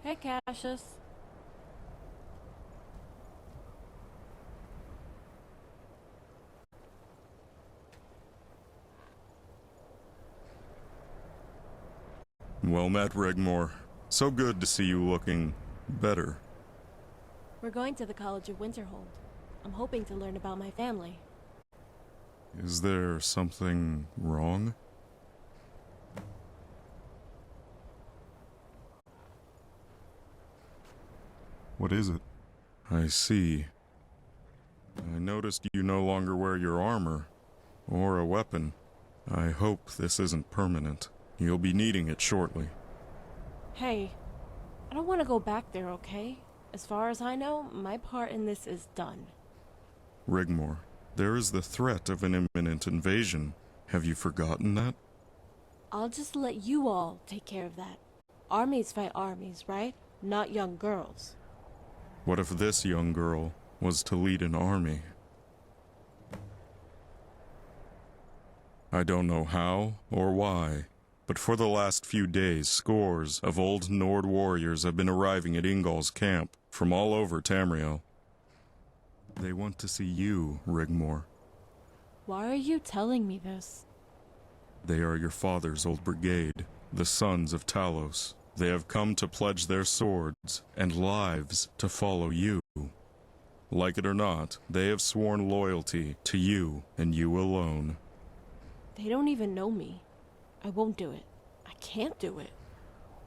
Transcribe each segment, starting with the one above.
Hey, Cassius. Well met, Rigmore. So good to see you looking better. We're going to the College of Winterhold. I'm hoping to learn about my family. Is there something wrong? What is it? I see. I noticed you no longer wear your armor, or a weapon. I hope this isn't permanent. You'll be needing it shortly. Hey, I don't want to go back there, okay? As far as I know, my part in this is done. Rigmore, there is the threat of an imminent invasion. Have you forgotten that? I'll just let you all take care of that. Armies fight armies, right? Not young girls. What if this young girl was to lead an army? I don't know how or why, but for the last few days, scores of old Nord warriors have been arriving at Ingol's camp from all over Tamriel. They want to see you, Rigmore. Why are you telling me this? They are your father's old brigade, the sons of Talos. They have come to pledge their swords and lives to follow you. Like it or not, they have sworn loyalty to you and you alone. They don't even know me. I won't do it. I can't do it.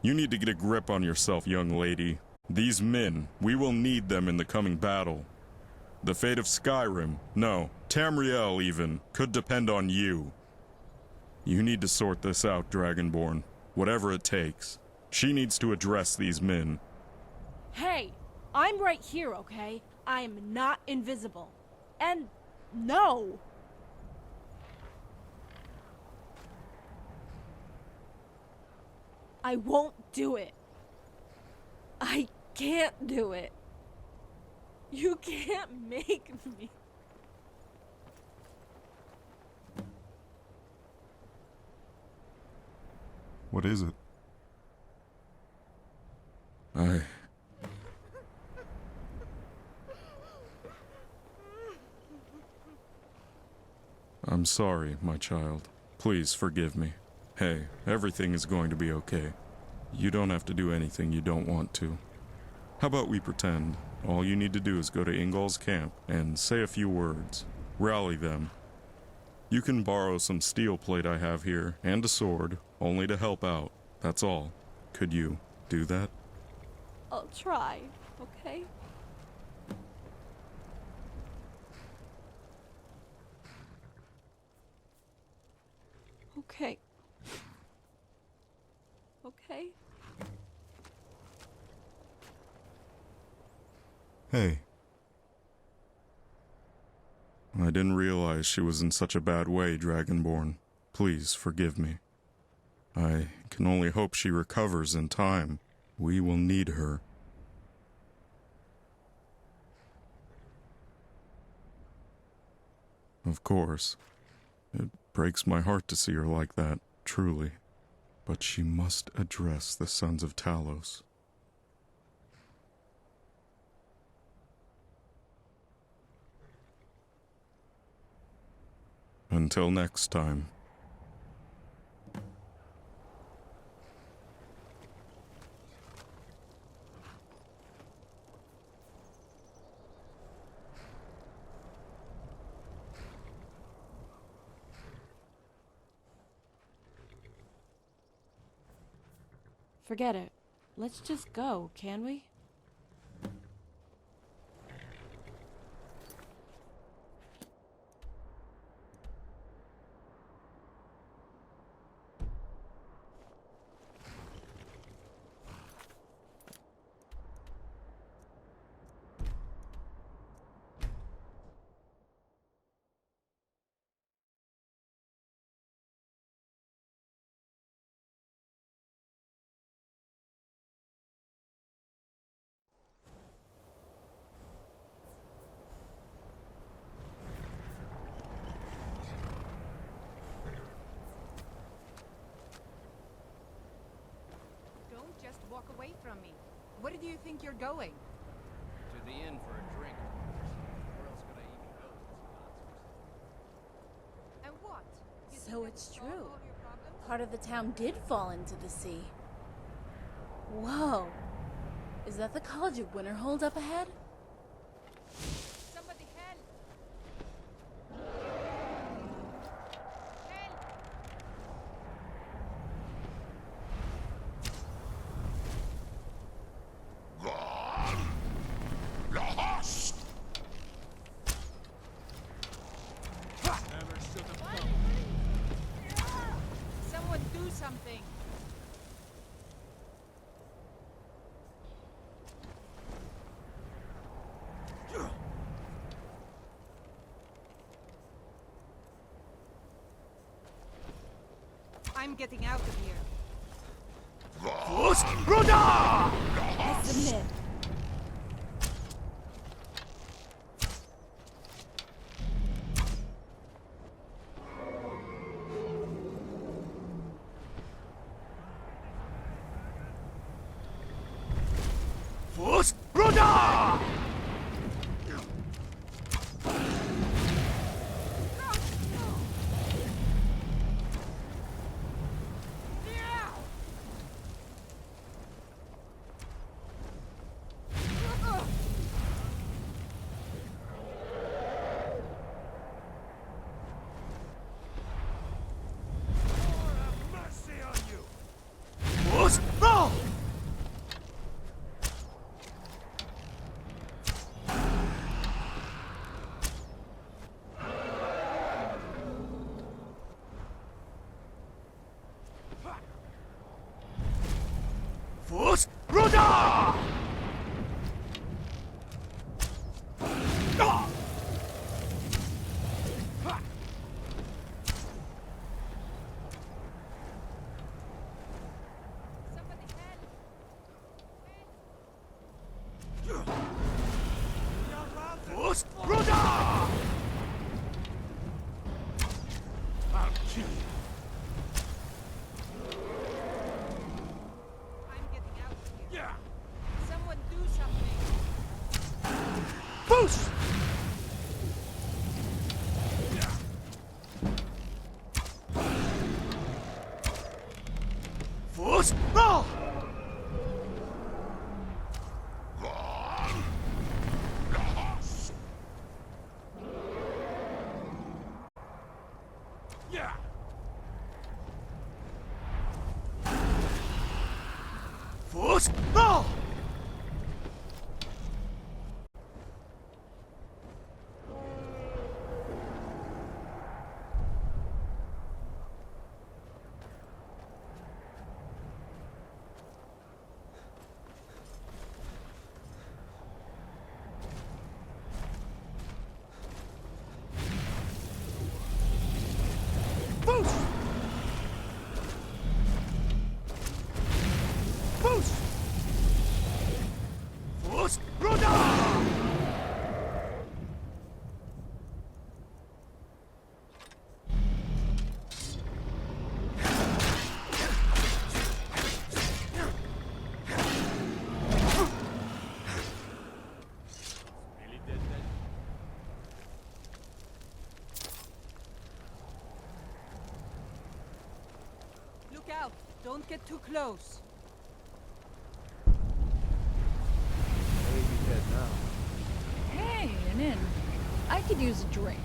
You need to get a grip on yourself, young lady. These men, we will need them in the coming battle. The fate of Skyrim, no, Tamriel even, could depend on you. You need to sort this out, Dragonborn. Whatever it takes. She needs to address these men. Hey, I'm right here, okay? I'm not invisible. And no! I won't do it. I can't do it. You can't make me. What is it? I'm sorry, my child. Please forgive me. Hey, everything is going to be okay. You don't have to do anything you don't want to. How about we pretend? All you need to do is go to Ingol's camp and say a few words. Rally them. You can borrow some steel plate I have here, and a sword, only to help out. That's all. Could you do that? I'll try, okay? Okay. Okay? Hey. I didn't realize she was in such a bad way, Dragonborn. Please forgive me. I can only hope she recovers in time. We will need her. Of course. It breaks my heart to see her like that, truly. But she must address the Sons of Talos. Until next time. Forget it. Let's just go, can we? Don't just walk away from me. Where do you think you're going? To the inn for a drink. Where else could I even go with this nonsense? And what? You So think it's that will true. solve all your problems? Part of the town did fall into the sea. Whoa. Is that the College of Winterhold up ahead? Somebody help! Help! Someone do something! I'm getting out of here. I submit. Somebody help! I'm getting out of here. Someone do something! Look out! Don't get too close. Maybe dead now. Hey, an inn. I could use a drink.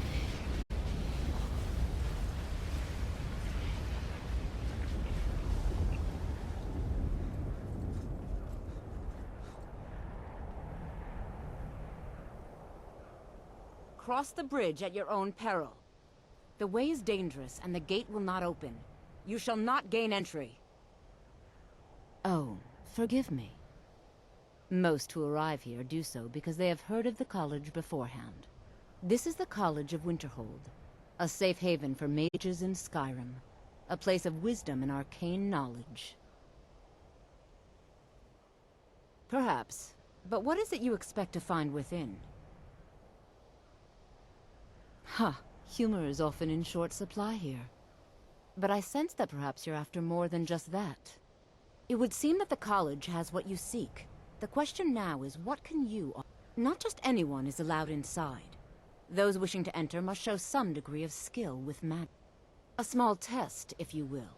Cross the bridge at your own peril. The way is dangerous, and the gate will not open. You shall not gain entry. Oh, forgive me. Most who arrive here do so because they have heard of the college beforehand. This is the College of Winterhold, a safe haven for mages in Skyrim, a place of wisdom and arcane knowledge. Perhaps, but what is it you expect to find within? Huh, humor is often in short supply here. But I sense that perhaps you're after more than just that. It would seem that the college has what you seek. The question now is, what can you offer? Not just anyone is allowed inside. Those wishing to enter must show some degree of skill with magic. A small test, if you will.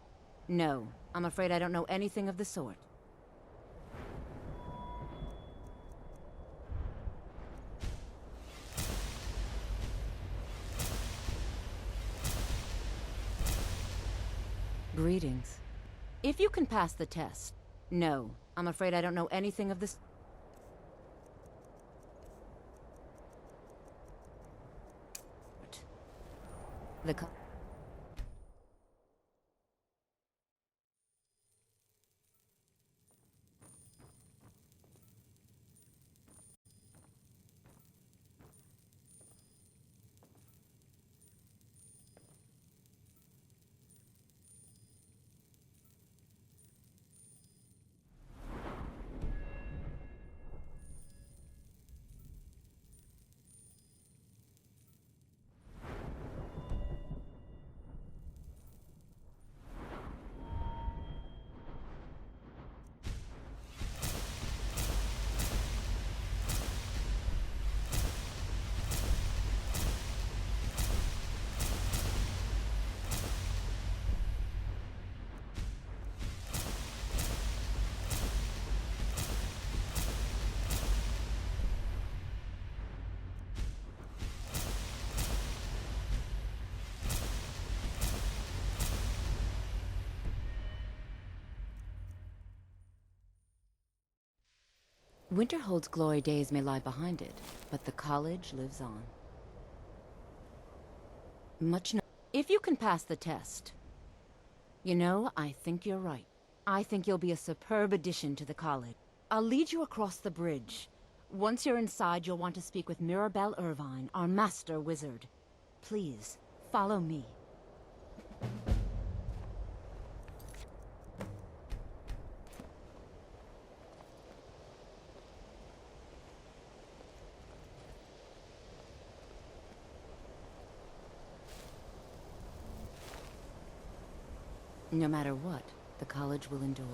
No, I'm afraid I don't know anything of the sort. Greetings. If you can pass the test. No, I'm afraid I don't know anything of this. The Winterhold's glory days may lie behind it, but the college lives on. If you can pass the test. You know, I think you're right. I think you'll be a superb addition to the college. I'll lead you across the bridge. Once you're inside, you'll want to speak with Mirabelle Irvine, our master wizard. Please, follow me. No matter what, the college will endure.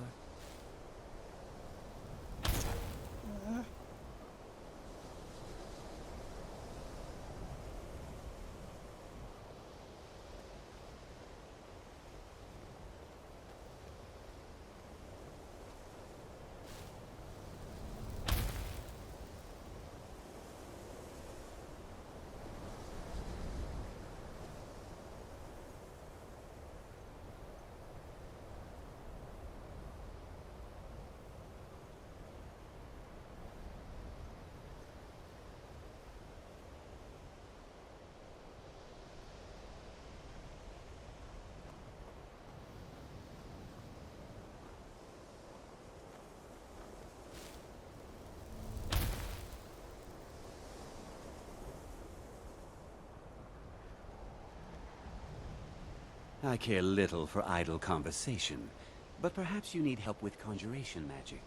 I care little for idle conversation, but perhaps you need help with conjuration magic.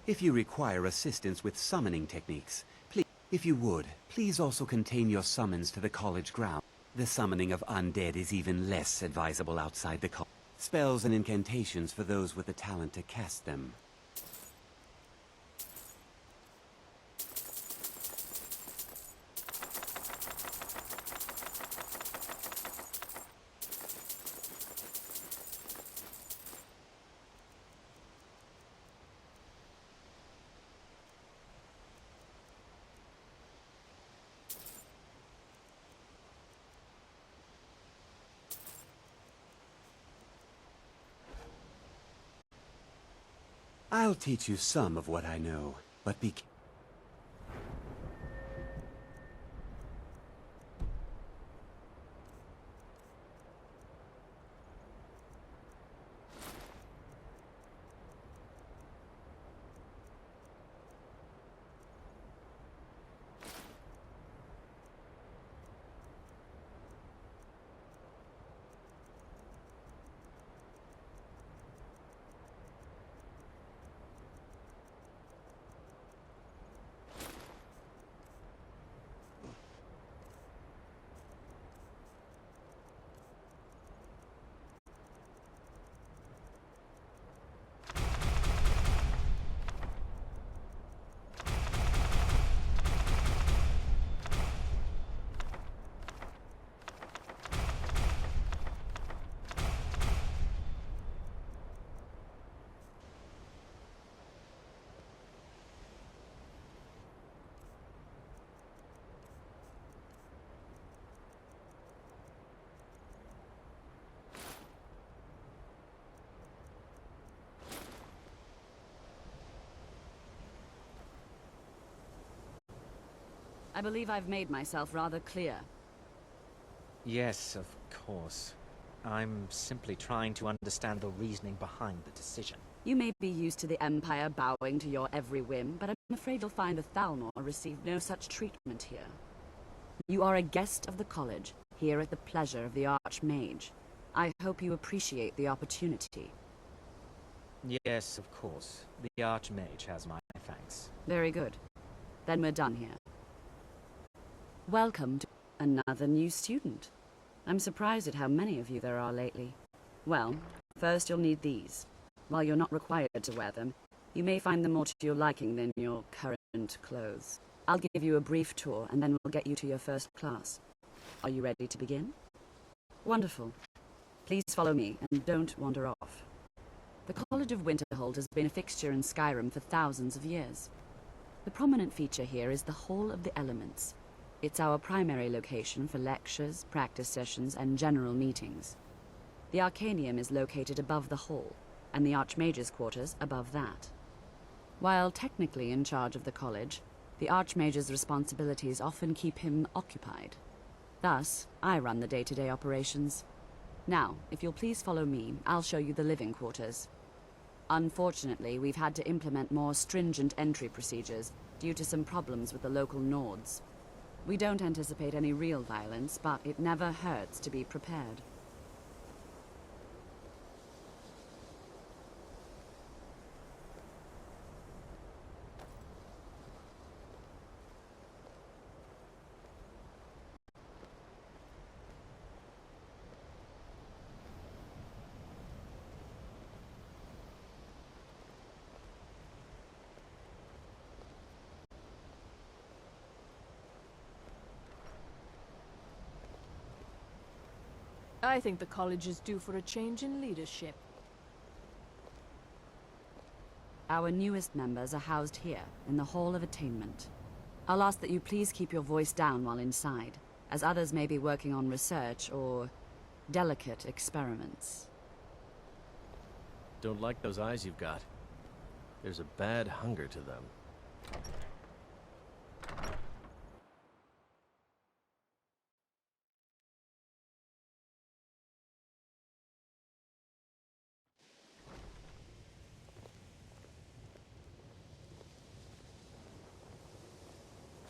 If you require assistance with summoning techniques, please, if you would, please also contain your summons to the college ground. The summoning of undead is even less advisable outside the college. Spells and incantations for those with the talent to cast them. I'll teach you some of what I know, but be careful. I believe I've made myself rather clear. Yes, of course. I'm simply trying to understand the reasoning behind the decision. You may be used to the Empire bowing to your every whim, but I'm afraid you'll find the Thalmor received no such treatment here. You are a guest of the college, here at the pleasure of the Archmage. I hope you appreciate the opportunity. Yes, of course. The Archmage has my thanks. Very good. Then we're done here. Welcome to another new student. I'm surprised at how many of you there are lately. Well, first you'll need these. While you're not required to wear them, you may find them more to your liking than your current clothes. I'll give you a brief tour, and then we'll get you to your first class. Are you ready to begin? Wonderful. Please follow me, and don't wander off. The College of Winterhold has been a fixture in Skyrim for thousands of years. The prominent feature here is the Hall of the Elements. It's our primary location for lectures, practice sessions, and general meetings. The Arcanium is located above the hall, and the Archmage's quarters above that. While technically in charge of the college, the Archmage's responsibilities often keep him occupied. Thus, I run the day-to-day operations. Now, if you'll please follow me, I'll show you the living quarters. Unfortunately, we've had to implement more stringent entry procedures due to some problems with the local Nords. We don't anticipate any real violence, but it never hurts to be prepared. I think the college is due for a change in leadership. Our newest members are housed here, in the Hall of Attainment. I'll ask that you please keep your voice down while inside, as others may be working on research or delicate experiments. Don't like those eyes you've got. There's a bad hunger to them.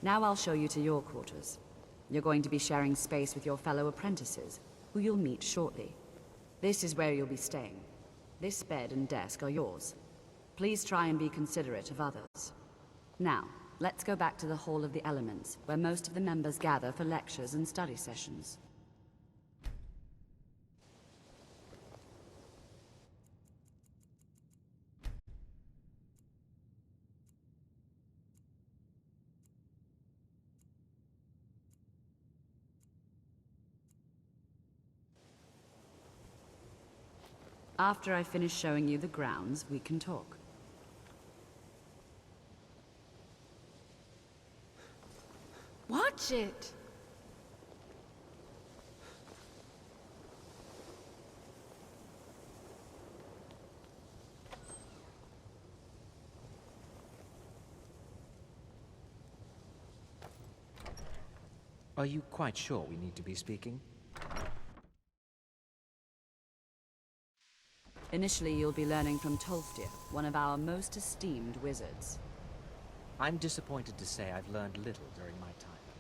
Now I'll show you to your quarters. You're going to be sharing space with your fellow apprentices, who you'll meet shortly. This is where you'll be staying. This bed and desk are yours. Please try and be considerate of others. Now, let's go back to the Hall of the Elements, where most of the members gather for lectures and study sessions. After I finish showing you the grounds, we can talk. Watch it! Are you quite sure we need to be speaking? Initially, you'll be learning from Tolfdir, one of our most esteemed wizards. I'm disappointed to say I've learned little during my time here.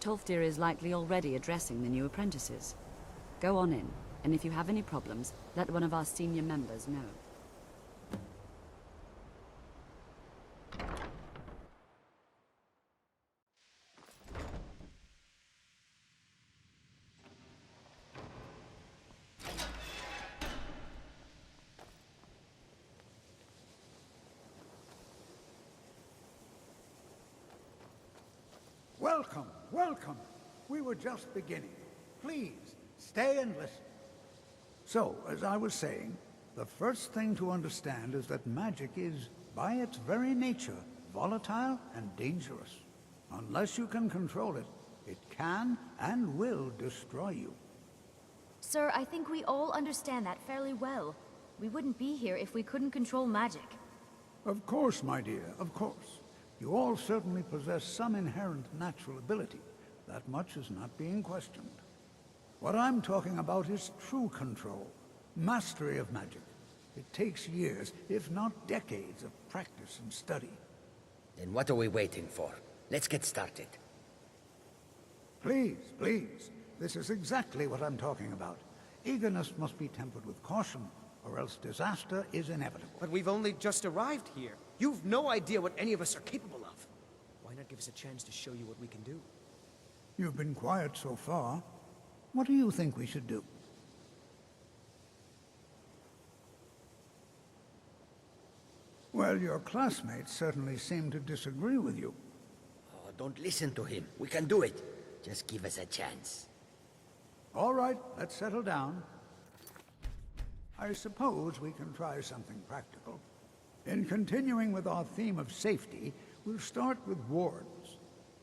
Tolfdir is likely already addressing the new apprentices. Go on in, and if you have any problems, let one of our senior members know. Welcome, welcome. We were just beginning. Please, stay and listen. So, as I was saying, the first thing to understand is that magic is, by its very nature, volatile and dangerous. Unless you can control it, it can and will destroy you. Sir, I think we all understand that fairly well. We wouldn't be here if we couldn't control magic. Of course, my dear, of course. You all certainly possess some inherent natural ability. That much is not being questioned. What I'm talking about is true control, mastery of magic. It takes years, if not decades, of practice and study. Then what are we waiting for? Let's get started. Please, please. This is exactly what I'm talking about. Eagerness must be tempered with caution, or else disaster is inevitable. But we've only just arrived here. You've no idea what any of us are capable of. Why not give us a chance to show you what we can do? You've been quiet so far. What do you think we should do? Well, your classmates certainly seem to disagree with you. Oh, don't listen to him. We can do it. Just give us a chance. All right, let's settle down. I suppose we can try something practical. In continuing with our theme of safety, we'll start with wards.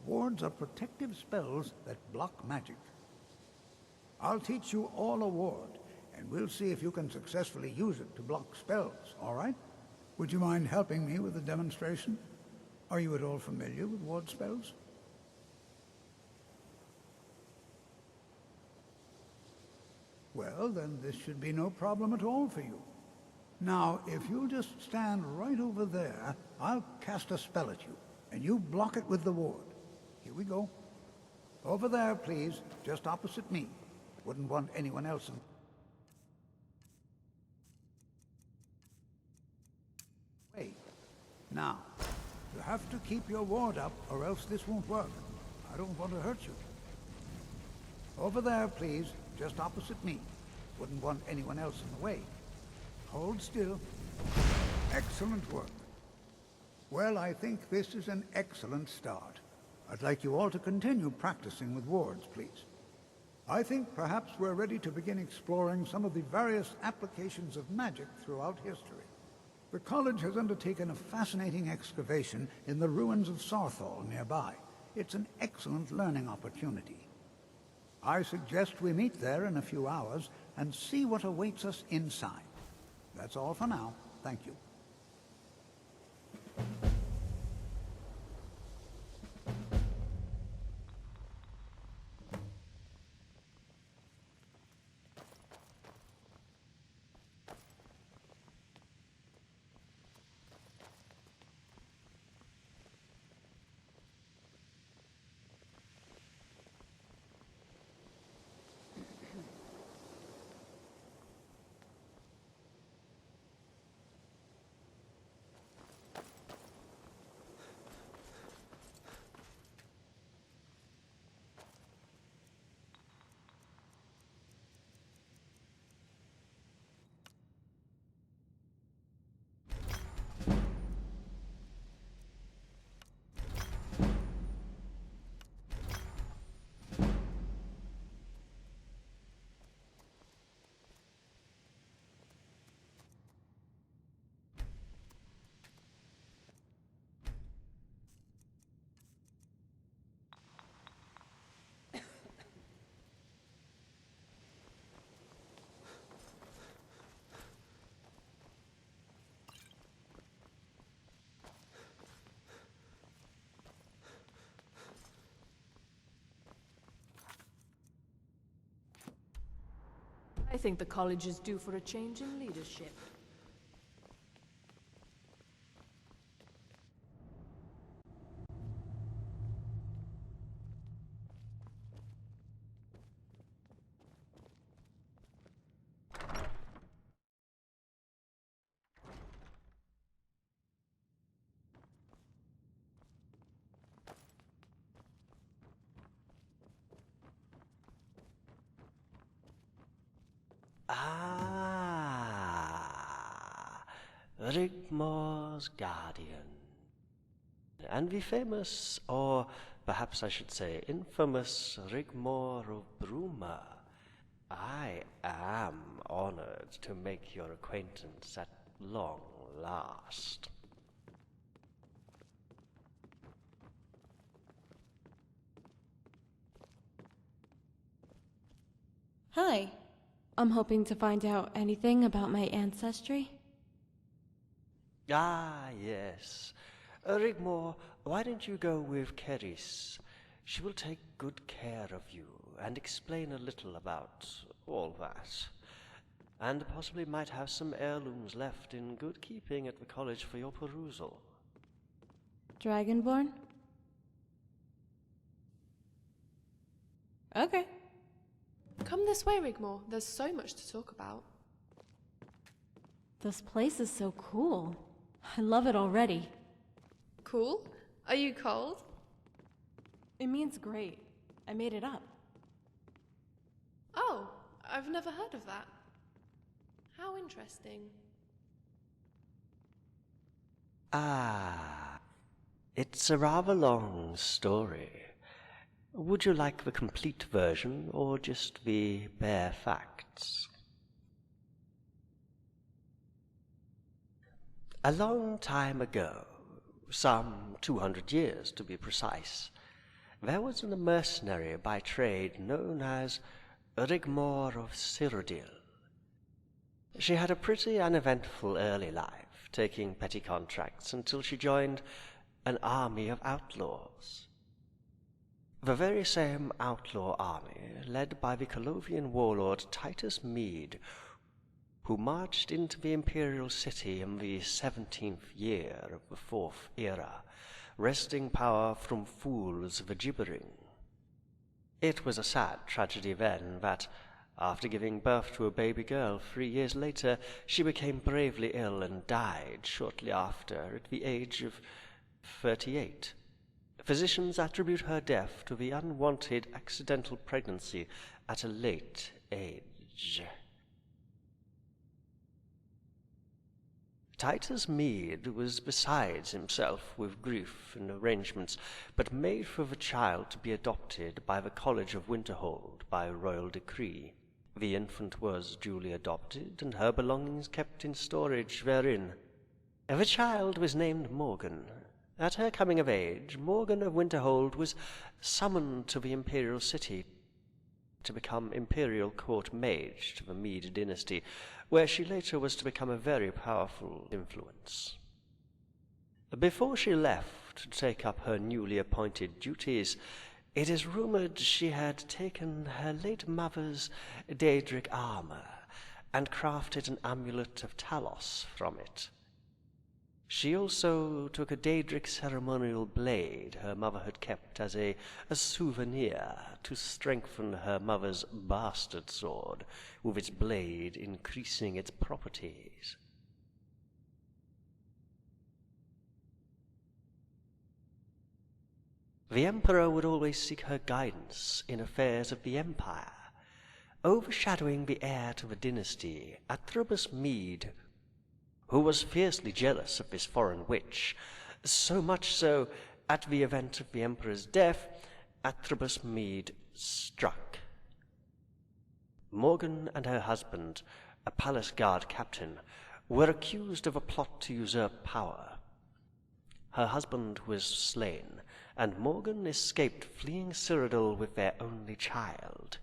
Wards are protective spells that block magic. I'll teach you all a ward, and we'll see if you can successfully use it to block spells, all right? Would you mind helping me with the demonstration? Are you at all familiar with ward spells? Well, then this should be no problem at all for you. Now, if you'll just stand right over there, I'll cast a spell at you, and you block it with the ward. Here we go. Over there, please, just opposite me. Wouldn't want anyone else in... Wait. Now, you have to keep your ward up, or else this won't work. I don't want to hurt you. Over there, please, just opposite me. Wouldn't want anyone else in the way. Hold still. Excellent work. Well, I think this is an excellent start. I'd like you all to continue practicing with wards, please. I think perhaps we're ready to begin exploring some of the various applications of magic throughout history. The college has undertaken a fascinating excavation in the ruins of Sarthal nearby. It's an excellent learning opportunity. I suggest we meet there in a few hours and see what awaits us inside. That's all for now. Thank you. I think the college is due for a change in leadership. Rigmore's guardian. and the famous, or perhaps I should say infamous, Rigmore of Bruma. I am honored to make your acquaintance at long last. Hi. I'm hoping to find out anything about my ancestry. Ah, yes. Rigmore, why don't you go with Keris? She will take good care of you and explain a little about all that. And possibly might have some heirlooms left in good keeping at the college for your perusal. Dragonborn? Okay. Come this way, Rigmore. There's so much to talk about. This place is so cool. I love it already. Cool? Are you cold? It means great. I made it up. Oh, I've never heard of that. How interesting. Ah, it's a rather long story. Would you like the complete version, or just the bare facts? A long time ago, some 200 years to be precise, there was a mercenary by trade known as Rigmore of Cyrodiil. She had a pretty uneventful early life, taking petty contracts until she joined an army of outlaws. The very same outlaw army, led by the Colovian warlord Titus Mede, who marched into the imperial city in the 17th year of the Fourth Era, wresting power from fools the gibbering. It was a sad tragedy then that, after giving birth to a baby girl 3 years later, she became bravely ill and died shortly after at the age of 38. Physicians attribute her death to the unwanted accidental pregnancy at a late age. Titus Mede was besides himself with grief and arrangements, but made for the child to be adopted by the College of Winterhold by royal decree. The infant was duly adopted, and her belongings kept in storage therein. The child was named Morgan. At her coming of age, Morgan of Winterhold was summoned to the imperial city to become imperial court mage to the Mede dynasty, where she later was to become a very powerful influence. Before she left to take up her newly appointed duties, it is rumored she had taken her late mother's Daedric armor and crafted an amulet of Talos from it. She also took a Daedric ceremonial blade her mother had kept as a souvenir to strengthen her mother's bastard sword, with its blade increasing its properties. The Emperor would always seek her guidance in affairs of the Empire. Overshadowing the heir to the dynasty, Athrobus Mede, who was fiercely jealous of this foreign witch, so much so, at the event of the Emperor's death, Athrobus Mede struck. Morgan and her husband, a palace guard captain, were accused of a plot to usurp power. Her husband was slain, and Morgan escaped, fleeing Cyrodiil with their only child.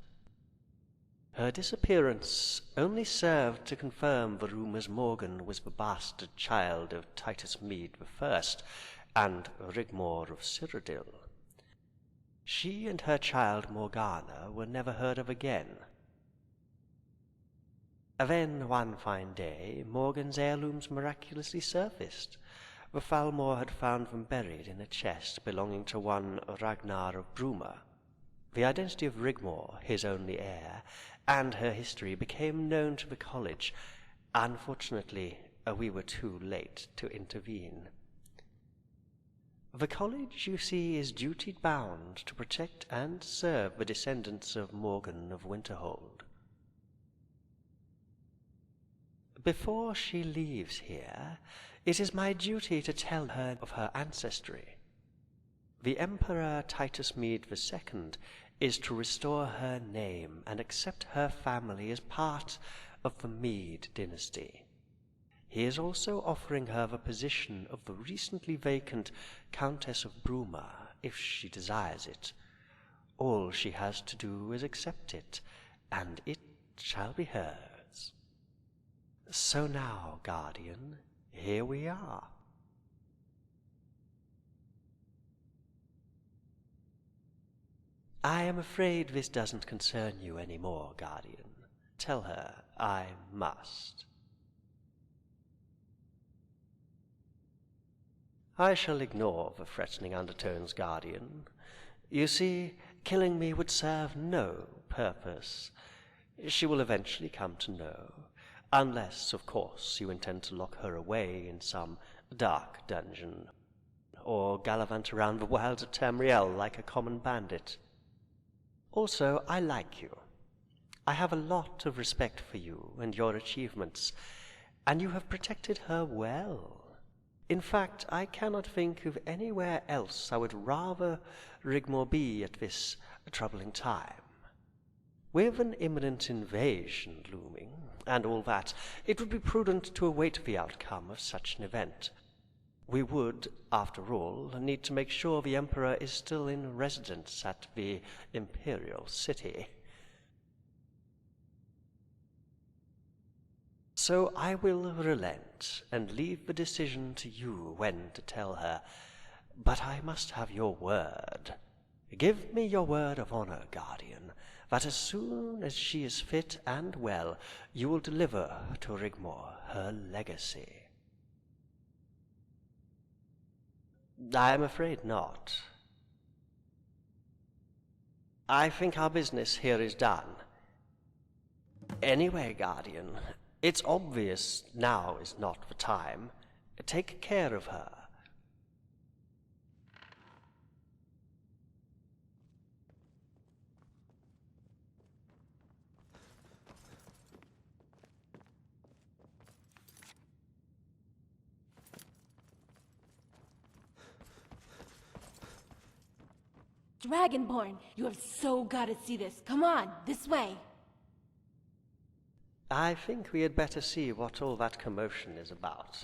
Her disappearance only served to confirm the rumors Morgan was the bastard child of Titus Mede I and Rigmore of Cyrodiil. She and her child Morgana were never heard of again. Then, one fine day, Morgan's heirlooms miraculously surfaced. The thalmor had found them buried in a chest belonging to one Ragnar of Bruma. The identity of Rigmore, his only heir, and her history became known to the college. Unfortunately, we were too late to intervene. The college, you see, is duty-bound to protect and serve the descendants of Morgan of Winterhold. Before she leaves here, it is my duty to tell her of her ancestry. The Emperor Titus Mede II is to restore her name and accept her family as part of the Mede dynasty. He is also offering her the position of the recently vacant Countess of Bruma, if she desires it. All she has to do is accept it, and it shall be hers. So now, Guardian, here we are. I am afraid this doesn't concern you anymore, Guardian. Tell her I must. I shall ignore the threatening undertones, Guardian. You see, killing me would serve no purpose. She will eventually come to know, unless, of course, you intend to lock her away in some dark dungeon, or gallivant around the wilds of Tamriel like a common bandit. Also, I like you. I have a lot of respect for you and your achievements, and you have protected her well. In fact, I cannot think of anywhere else I would rather Rigmore be at this troubling time. With an imminent invasion looming, and all that, it would be prudent to await the outcome of such an event. We would, after all, need to make sure the Emperor is still in residence at the Imperial City. So I will relent and leave the decision to you when to tell her, but I must have your word. Give me your word of honor, Guardian, that as soon as she is fit and well, you will deliver to Rigmore her legacy. I am afraid not. I think our business here is done. Anyway, Guardian, it's obvious now is not the time. Take care of her. Dragonborn, you have so got to see this. Come on, this way. I think we had better see what all that commotion is about.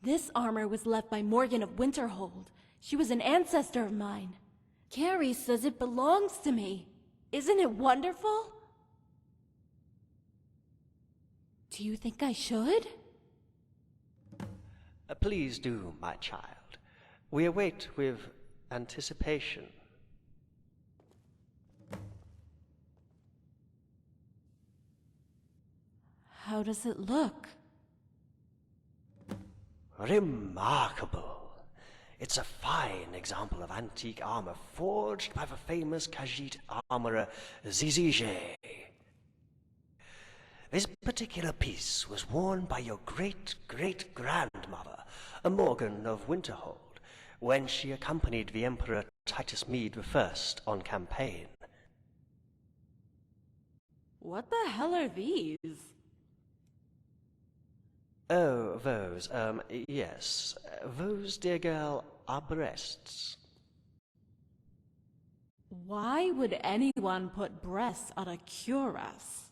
This armor was left by Morgan of Winterhold. She was an ancestor of mine. Carrie says it belongs to me. Isn't it wonderful? Do you think I should? Please do, my child. We await with anticipation. How does it look? Remarkable. It's a fine example of antique armor forged by the famous Khajiit armorer Zizige. This particular piece was worn by your great-great-grandmother, Morgan of Winterhold, when she accompanied the Emperor Titus Mede I on campaign. What the hell are these? Oh, those, yes. Those, dear girl, are breasts. Why would anyone put breasts on a cuirass?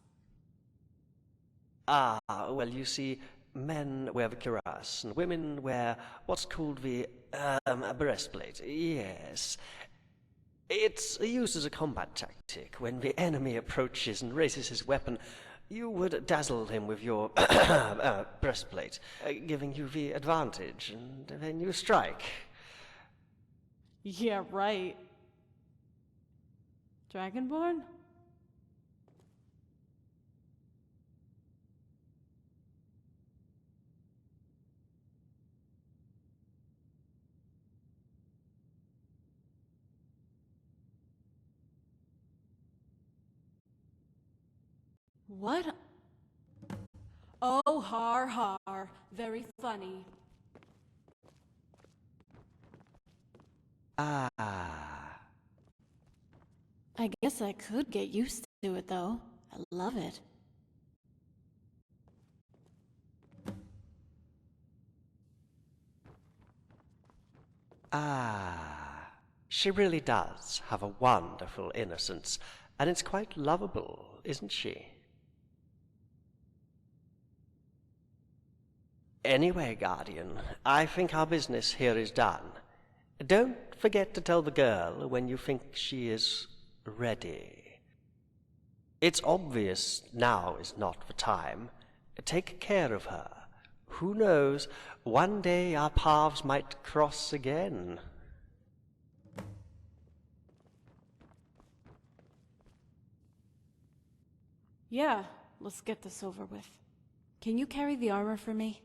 Ah, well, you see, men wear the cuirass, and women wear what's called the, breastplate. Yes. It's used as a combat tactic. When the enemy approaches and raises his weapon, you would dazzle him with your breastplate, giving you the advantage, and then you strike. Yeah, right. Dragonborn? What? Oh, har har. Very funny. Ah. I guess I could get used to it, though. I love it. Ah, she really does have a wonderful innocence, and it's quite lovable, isn't she? Anyway, Guardian, I think our business here is done. Don't forget to tell the girl when you think she is ready. It's obvious now is not the time. Take care of her. Who knows, one day our paths might cross again. Yeah, let's get this over with. Can you carry the armor for me?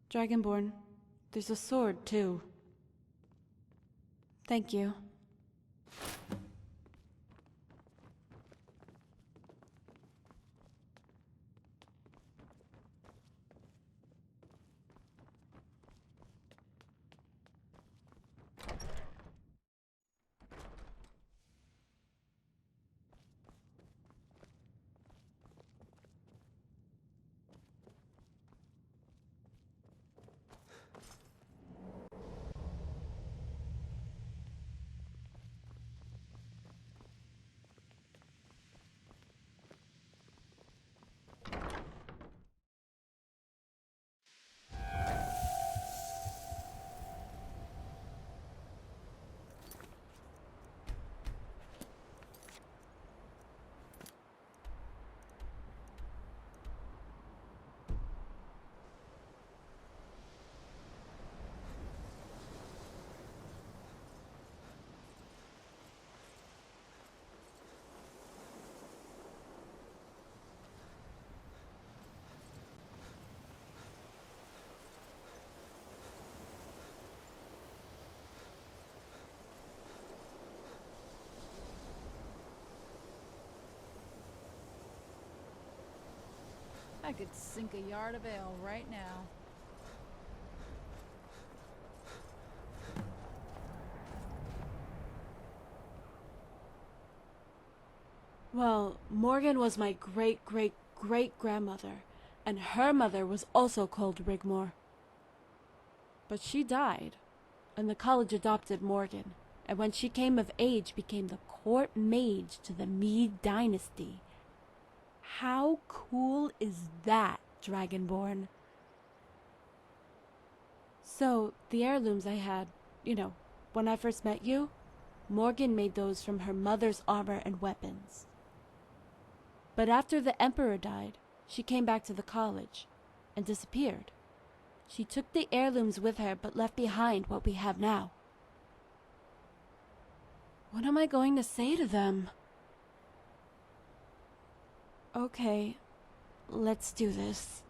Dragonborn, there's a sword, too. Thank you. I could sink a yard of ale right now. Well, Morgan was my great-great-great-grandmother, and her mother was also called Rigmore. But she died, and the college adopted Morgan, and when she came of age became the court mage to the Meade dynasty. How cool is that, Dragonborn? So, the heirlooms I had, when I first met you, Morgan made those from her mother's armor and weapons. But after the Emperor died, she came back to the college and disappeared. She took the heirlooms with her but left behind what we have now. What am I going to say to them? Okay, let's do this.